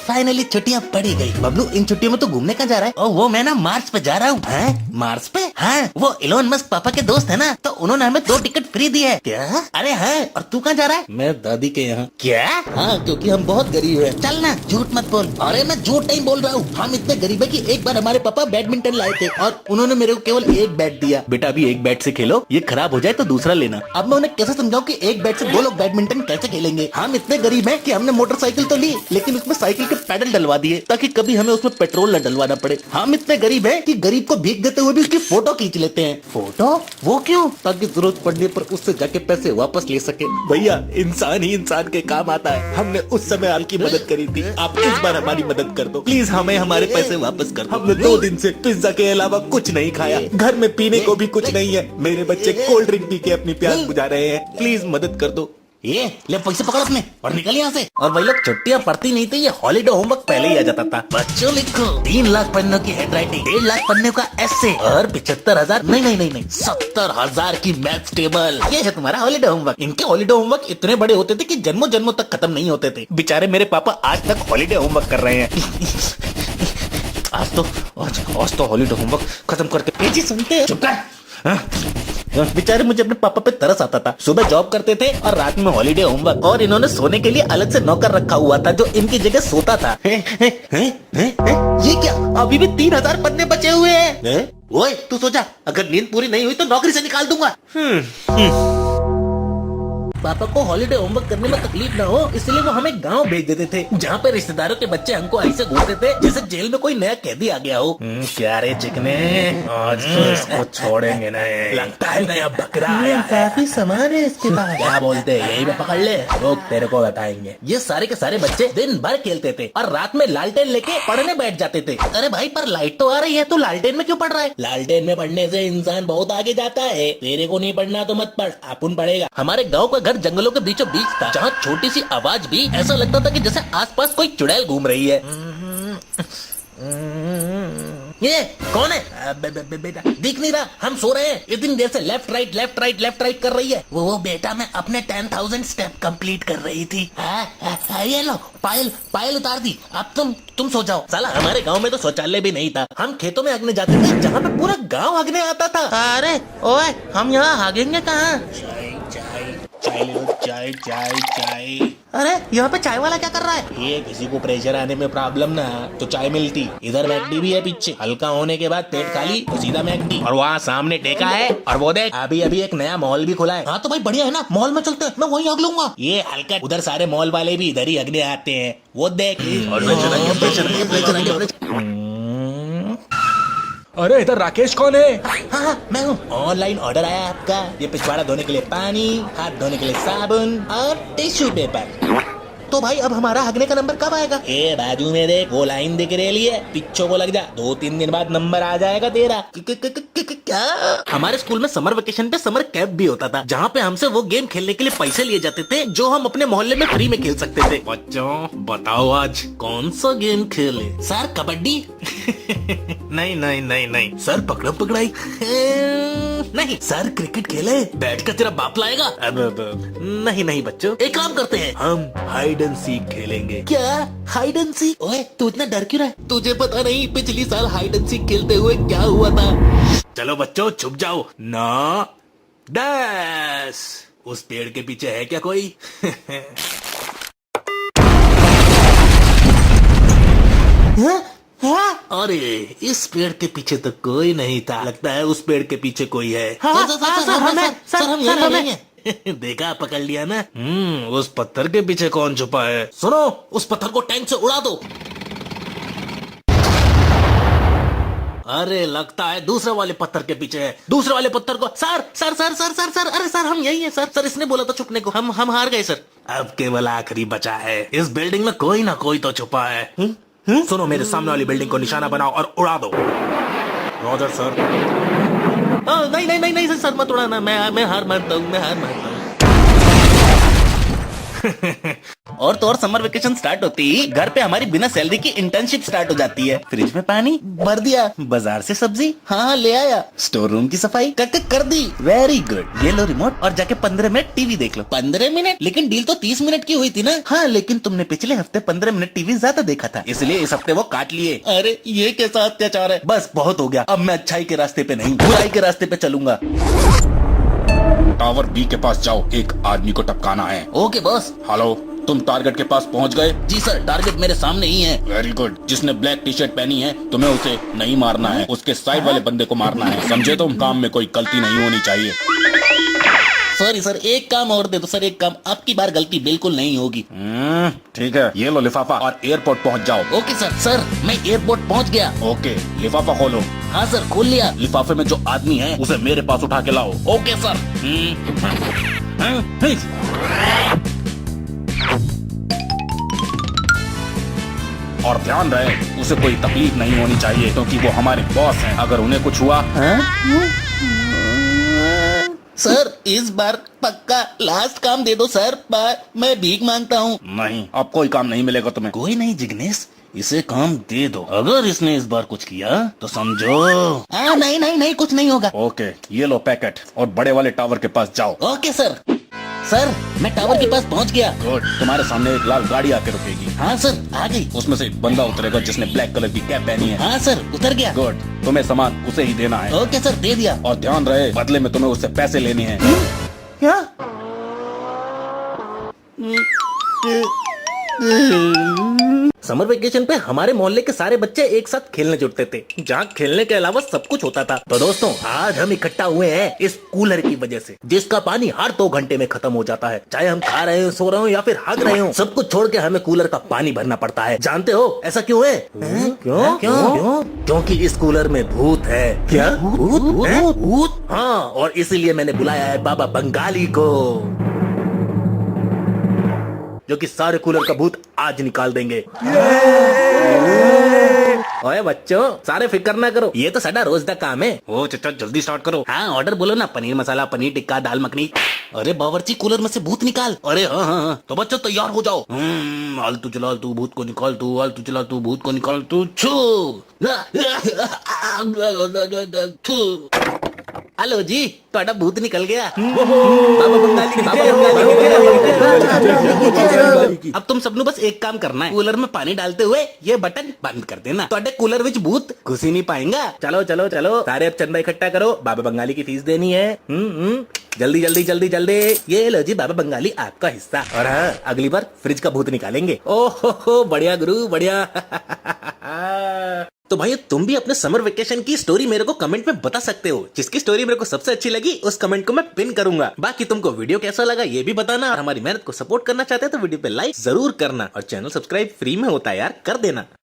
Finally छुट्टियां पड़ी गई। बबलू इन छुट्टियों में तो घूमने का जा रहा है? और वो मैं ना मार्स पे जा रहा हूँ। मार्स पे? हाँ, वो इलोन मस्क पापा के दोस्त है ना, तो उन्होंने हमें 2 टिकट फ्री दी है। क्या? अरे हाँ, और तू कहाँ जा रहा है? मैं दादी के यहाँ। क्या? हाँ, क्योंकि हम बहुत गरीब है। चल ना, झूठ मत बोल। अरे मैं झूठ नहीं बोल रहा हूँ, हम इतने गरीब है कि एक बार हमारे पापा बैडमिंटन लाए थे और उन्होंने मेरे को केवल 1 बैट दिया। बेटा अभी 1 बैट से खेलो, ये खराब हो जाए तो दूसरा लेना। अब मैं उन्हें कैसे समझाऊं कि 1 बैट से 2 लोग बैडमिंटन कैसे खेलेंगे? हम इतने गरीब हैं कि हमने मोटरसाइकिल तो ली, लेकिन उसमें साइकिल के पैडल डलवा दिए ताकि कभी हमें उसमें पेट्रोल न डलवाना पड़े। हम इतने गरीब हैं कि गरीब को भीख देते हुए भी उसकी फोटो खींच लेते हैं। फोटो? वो क्यों? ताकि जरूरत पड़ने पर उससे जाके पैसे वापस ले सके। भैया, इंसान ही इंसान के काम आता है। हमने उस समय आपकी मदद करी थी, आप इस बार हमारी मदद कर दो प्लीज। हमें हमारे पैसे वापस कर दो। हमने 2 दिन से पिज्जा के अलावा कुछ नहीं खाया, घर में पीने को भी कुछ नहीं है। मेरे बच्चे कोल्ड ड्रिंक पी के अपनी प्यास बुझा रहे हैं, प्लीज मदद कर दो। ये ले पैसे पकड़ अपने और निकल यहाँ से। और वही लोग छुट्टियां पढ़ती नहीं थी, ये हॉलीडे होमवर्क पहले ही आ जाता था। बच्चों लिखो 3 लाख पन्नों की हैंडराइटिंग, 1.5 लाख पन्नों का एसे और 75,000 नहीं 70,000 की मैथ्स टेबल। ये है तुम्हारा हॉलीडे होमवर्क। इनके हॉलीडे होमवर्क इतने बड़े होते थे कि जन्मों जन्मों तक खत्म नहीं होते थे। बेचारे मेरे पापा आज तक हॉलीडे होमवर्क कर रहे हैं। आज तो हॉलीडे होमवर्क खत्म करके जी सुनते हैं। चुप कर। बेचारे मुझे अपने पापा पे तरस आता था। सुबह जॉब करते थे और रात में हॉलीडे होमवर्क, और इन्होंने सोने के लिए अलग से नौकर रखा हुआ था जो इनकी जगह सोता था। ये क्या? अभी भी 3,000 पन्ने बचे हुए हैं। ओए तू सो जा, अगर नींद पूरी नहीं हुई तो नौकरी से निकाल दूंगा। पापा को हॉलीडे होमवर्क करने में तकलीफ ना हो, इसलिए वो हमें गांव भेज देते थे, जहाँ पे रिश्तेदारों के बच्चे हमको ऐसे घूरते थे जैसे जेल में कोई नया कैदी आ गया हो। क्या रे चिकने, आज तो इसको छोड़ेंगे नहीं। लगता है नया बकरा आया है। काफी सामान है इसके पास। क्या बोलते हैं, यही पे पकड़ ले, लोग तेरे को बताएंगे। ये सारे के सारे बच्चे दिन भर खेलते थे और रात में लालटेन लेके पढ़ने बैठ जाते थे। अरे भाई, पर लाइट तो आ रही है, तो लालटेन में क्यों पढ़ रहा है? लालटेन में पढ़ने से इंसान बहुत आगे जाता है। तेरे को नहीं पढ़ना तो मत पढ़, अपन पढ़ेगा। हमारे गाँव का घर जंगलों के बीचों बीच था, जहाँ छोटी सी आवाज भी ऐसा लगता था कि जैसे आसपास कोई चुड़ैल घूम रही है। ये कौन है? बेटा दिख नहीं रहा, हम सो रहे हैं। इतनी देर से लेफ्ट राइट कर रही है। वो बेटा, मैं अपने 10,000 स्टेप कंप्लीट कर रही थी। ये लो पायल उतार दी। अब तुम सो जाओ। साला हमारे गांव में तो शौचालय भी नहीं था। हम खेतों में हगने जाते थे, जहाँ पे पूरा गांव हगने आता था। अरे ओए, हम यहाँ हगेंगे कहाँ? चाय। अरे यहाँ पे चाय वाला क्या कर रहा है? ये किसी को प्रेशर आने में प्रॉब्लम ना तो चाय मिलती। इधर मैकडी भी है पीछे, हल्का होने के बाद पेट खाली तो सीधा मैकडी। और वहाँ सामने टेका है, और वो देख अभी एक नया मॉल भी खुला है। हाँ तो भाई बढ़िया है ना, मॉल में चलते हैं, मैं वहीं हग लूंगा। ये हल्का उधर सारे मॉल वाले भी इधर ही हगने आते हैं, वो देख। अरे इधर राकेश कौन है? हाँ, मैं हूँ। ऑनलाइन ऑर्डर आया आपका। ये पिछवाड़ा धोने के लिए पानी, हाथ धोने के लिए साबुन और टिश्यू पेपर। तो भाई अब हमारा हगने का नंबर कब आएगा? ए बाजू में देख, वो लाइन दिख रही है, पिछो को लग जा, 2-3 दिन बाद नंबर आ जाएगा तेरा। क्या? हमारे स्कूल में समर वेकेशन पे समर कैंप भी होता था, जहाँ पे हमसे वो गेम खेलने के लिए पैसे लिए जाते थे जो हम अपने मोहल्ले में फ्री में खेल सकते थे। बच्चों बताओ आज कौन सा गेम खेले? सर कबड्डी। नहीं सर पकड़म पकड़ाई। नहीं सर क्रिकेट खेले, बैट का तेरा बाप लाएगा। नहीं बच्चों, एक काम करते हैं, हम हाइड एंड सीक खेलेंगे। क्या हाइड एंड सीक? ओए तू इतना डर क्यों रहा है? तुझे पता नहीं पिछली साल हाइड एंड सीक खेलते हुए क्या हुआ था? चलो बच्चों छुप जाओ ना। डैश, उस पेड़ के पीछे है क्या कोई? अरे इस पेड़ के पीछे तो कोई नहीं था, लगता है उस पेड़ के पीछे कोई है। सर हम यहाँ नहीं है। देखा, पकड़ लिया ना। उस पत्थर के पीछे कौन छुपा है? सुनो, उस पत्थर को टैंक से उड़ा दो। अरे लगता है दूसरे वाले पत्थर के पीछे है। दूसरे वाले पत्थर को सर। अरे सर हम यही है सर इसने बोला था छुपने को, हम हार गए सर। अब केवल आखिरी बचा है, इस बिल्डिंग में कोई ना कोई तो छुपा है। सुनो, मेरे सामने वाली बिल्डिंग को निशाना बनाओ और उड़ा दो। Roger sir. नहीं सर मत उड़ाना, मैं हार मानता हूँ। और तो और समर वेकेशन स्टार्ट होती ही घर पे हमारी बिना सैलरी की इंटर्नशिप स्टार्ट हो जाती है। फ्रिज में पानी भर दिया, बाजार से सब्जी हाँ ले आया, स्टोर रूम की सफाई कर दी। वेरी गुड, ये लो रिमोट और जाके 15 मिनट टीवी देख लो। 15 मिनट? लेकिन डील तो 30 मिनट की हुई थी ना। हाँ लेकिन तुमने पिछले हफ्ते 15 मिनट टीवी ज्यादा देखा था, इसलिए इस हफ्ते वो काट लिए। अरे ये कैसा अत्याचार है। बस बहुत हो गया, अब मैं अच्छाई के रास्ते पे नहीं बुराई के रास्ते पे चलूंगा। टावर बी के पास जाओ, एक आदमी को टपकाना है। Okay boss. हेलो, तुम टारगेट के पास पहुंच गए? जी सर, टारगेट मेरे सामने ही है। Very good. जिसने ब्लैक टी शर्ट पहनी है तुम्हें उसे नहीं मारना है, उसके साइड वाले बंदे को मारना है, समझे तुम? काम में कोई गलती नहीं होनी चाहिए। सॉरी सर, एक काम और दे दो सर, एक काम, आपकी बार गलती बिल्कुल नहीं होगी। ठीक है, ये लो लिफाफा और एयरपोर्ट पहुंच जाओ। Okay sir. सर मैं एयरपोर्ट पहुंच गया। ओके, लिफाफा खोलो। हाँ सर खोल लिया। लिफाफे में जो आदमी है उसे मेरे पास उठा के लाओ। Okay sir. और ध्यान रहे उसे कोई तकलीफ नहीं होनी चाहिए, क्योंकि वो हमारे बॉस हैं। अगर उन्हें कुछ हुआ सर इस बार पक्का लास्ट काम दे दो सर, मैं भीख मांगता हूँ। नहीं, अब कोई काम नहीं मिलेगा तुम्हें। कोई नहीं जिग्नेश, इसे काम दे दो। अगर इसने इस बार कुछ किया तो समझो। नहीं नहीं नहीं, कुछ नहीं होगा। ओके, ये लो पैकेट और बड़े वाले टावर के पास जाओ। Okay sir. सर मैं टावर के पास पहुंच गया। गुड। तुम्हारे सामने एक लाल गाड़ी आके रुकेगी। हाँ सर आ गई। उसमें से एक बंदा उतरेगा जिसने ब्लैक कलर की कैप पहनी है। हाँ सर उतर गया। गुड, तुम्हें सामान उसे ही देना है। ओके सर दे दिया। और ध्यान रहे बदले में तुम्हें उससे पैसे लेने हैं। क्या? समर वेकेशन पे हमारे मोहल्ले के सारे बच्चे एक साथ खेलने जुटते थे, जहाँ खेलने के अलावा सब कुछ होता था। तो दोस्तों आज हम इकट्ठा हुए हैं इस कूलर की वजह से, जिसका पानी हर 2 घंटे में खत्म हो जाता है। चाहे हम खा रहे हो, सो रहे हो या फिर हग रहे हो, सब कुछ छोड़ के हमें कूलर का पानी भरना पड़ता है। जानते हो ऐसा क्यों है? क्यों? क्यों? क्योंकि इस कूलर में भूत है। क्या भूत? हाँ, और इसीलिए मैंने बुलाया है बाबा बंगाली को, जो कि सारे कूलर का भूत आज निकाल देंगे। ओए बच्चों, सारे फिक्र ना करो, ये तो साडा रोज का काम है। ओ चचा जल्दी स्टार्ट करो। हाँ ऑर्डर बोलो ना, पनीर मसाला, पनीर टिक्का, दाल मखनी। अरे बावर्ची कूलर में से भूत निकाल। अरे हाँ, तो बच्चों तैयार हो जाओ। आलतू चला तू भूत को निकाल, तू आलतू चला तू भूत को निकाल, तू छू। हेलो जी, ਤੁਹਾਡਾ भूत निकल गया। बाबा बंगाली, अब तुम सबनों बस एक काम करना है, कूलर में पानी डालते हुए ये बटन बंद कर देना। ਤੁਹਾਡੇ कूलर विच भूत घुस ही नहीं पाएगा। चलो चलो चलो, सारे अब चंदा इकट्ठा करो, बाबा बंगाली की फीस देनी है। जल्दी जल्दी जल्दी जल्दी। ये लो जी बाबा बंगाली आपका हिस्सा। और हाँ, अगली बार फ्रिज का भूत निकालेंगे। ओहो बढ़िया गुरु बढ़िया। तो भाई तुम भी अपने समर वेकेशन की स्टोरी मेरे को कमेंट में बता सकते हो। जिसकी स्टोरी मेरे को सबसे अच्छी लगी उस कमेंट को मैं पिन करूंगा। बाकी तुमको वीडियो कैसा लगा ये भी बताना, और हमारी मेहनत को सपोर्ट करना चाहते हो तो वीडियो पे लाइक जरूर करना, और चैनल सब्सक्राइब फ्री में होता है यार, कर देना।